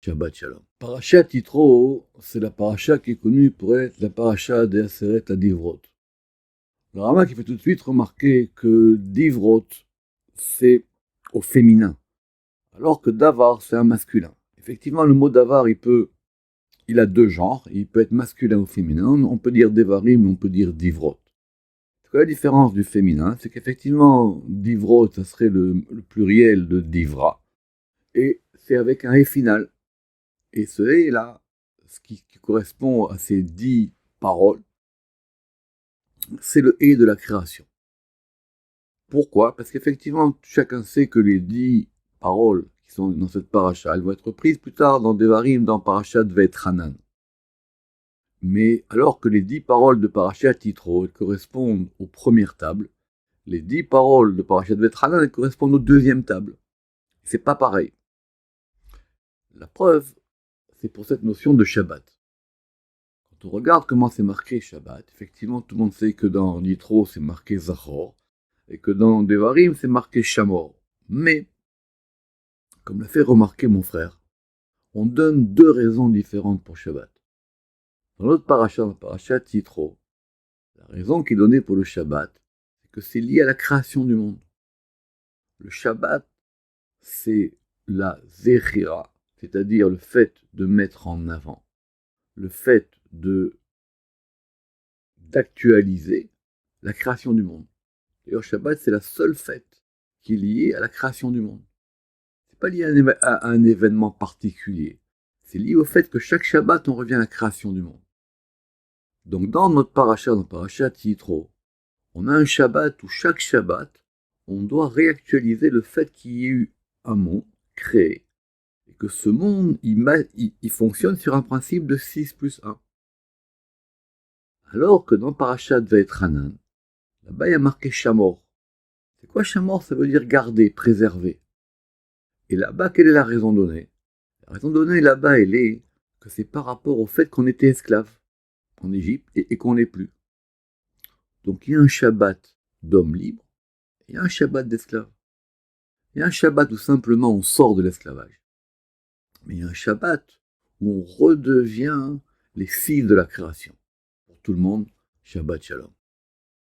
Shabbat Shalom. Parashat Yitro, c'est la paracha qui est connue pour être la paracha des Aseret Divrot. Le Rama qui fait tout de suite remarquer que Divrot, c'est au féminin, alors que Davar, c'est un masculin. Effectivement, le mot Davar, il a deux genres, il peut être masculin ou féminin, on peut dire Devarim, on peut dire Divrot. La différence du féminin, c'est qu'effectivement, Divrot, ça serait le pluriel de Divra, et c'est avec un « et » final. Et ce « et » là, ce qui correspond à ces 10 paroles, c'est le « et » de la création. Pourquoi? Parce qu'effectivement, chacun sait que les 10 paroles qui sont dans cette paracha, elles vont être prises plus tard dans Devarim, dans Parashat Ve'etchanan. Mais alors que les 10 paroles de Parashat Yitro correspondent aux premières tables, les 10 paroles de Parashat Ve'etchanan correspondent aux deuxièmes tables. C'est pas pareil. La preuve, c'est pour cette notion de Shabbat. Quand on regarde comment c'est marqué Shabbat, effectivement, tout le monde sait que dans Yitro, c'est marqué Zachor, et que dans Devarim, c'est marqué Shamor. Mais, comme l'a fait remarquer mon frère, on donne deux raisons différentes pour Shabbat. Dans l'autre paracha, la paracha Yitro, la raison qui est donnée pour le Shabbat, c'est que c'est lié à la création du monde. Le Shabbat, c'est la Zechira, c'est-à-dire le fait de mettre en avant, le fait d'actualiser la création du monde. D'ailleurs, Shabbat, c'est la seule fête qui est liée à la création du monde. C'est pas lié à un événement particulier. C'est lié au fait que chaque Shabbat, on revient à la création du monde. Donc, dans notre paracha, dans Parashat Yitro, on a un Shabbat où chaque Shabbat, on doit réactualiser le fait qu'il y ait eu un monde créé et que ce monde, il fonctionne sur un principe de 6 plus 1. Alors que dans Parashat Ve'etchanan, là-bas, il y a marqué Shamor. C'est quoi Shamor? Ça veut dire garder, préserver. Et là-bas, quelle est la raison donnée? La raison donnée là-bas, elle est que c'est par rapport au fait qu'on était esclave en Égypte et qu'on l'est plus. Donc il y a un Shabbat d'homme libre et il y a un Shabbat d'esclave. Il y a un Shabbat où simplement on sort de l'esclavage. Mais il y a un Shabbat où on redevient les fils de la création. Pour tout le monde, Shabbat Shalom.